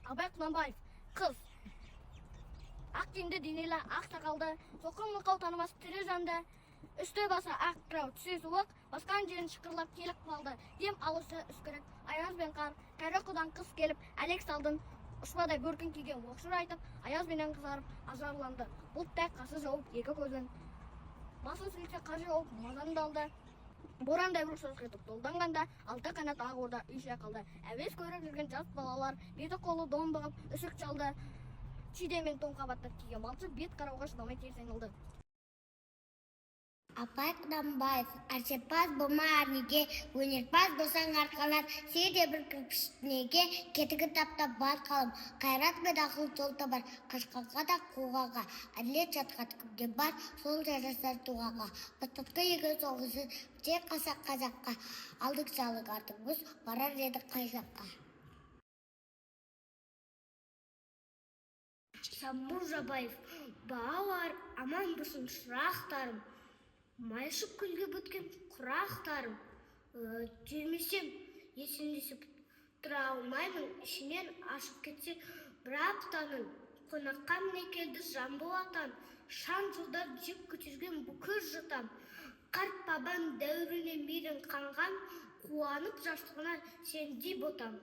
Абай Құнанбаев, қыз. Ақ киімді денелі, ақ сақалды, соқыр мылқау танымас тірі жанды, үсті басы ақ қырау, түсі суық, басқан жерін шықырлап келіп қалды. Дем алысы үскірік, аяз бен қар, кәрі құдан қыз келіп, әлек салдың, ұшпадай бөркін киген оқшыр айтып, аяз бенен қызарып, ажарланды. Бұлттай қасы жауып, екі көзін. Басын сілте қар жауып, мазаны далды. Борандай бір сөз кетіп долданғанда, алты қанат ақ орда үйше қалды. Әуес көріп жүрген жас балалар, беті қолы дом бұғып, үсік çalды. Чиде мен тон қабаттар киген балшы бет қарауға шыдамай теріс айналды. Абай Құнанбаев, аршепаз болма арнеге, өнерпаз болсаң арқалар, сейде бір кірпіштінеге, кетігі таптап бар қалым, қайрат бен ақыл сол табар, қашқанға да қуғаға, әділет жатқат күнде бар, сол жарасар туғаға, бастапқы егі соғысы, тек қасақ қазаққа, алдық жалық артық бұз, барар еді қай жаққа. Самур Жабаев, бағалар, аман бұсын шырақтарым, майшып күлге бүткен құрақтарым, түймесем, есендесіп тұра алмаймын, ішінен ашып кетсе бір аптаның, қонаққа міне келді жамбыл атан, шан жылдар жеп көтерген бүкір жұтам, қарт бабан дәуіріне мейрін қанған, қуанып жастығына сендей ботам.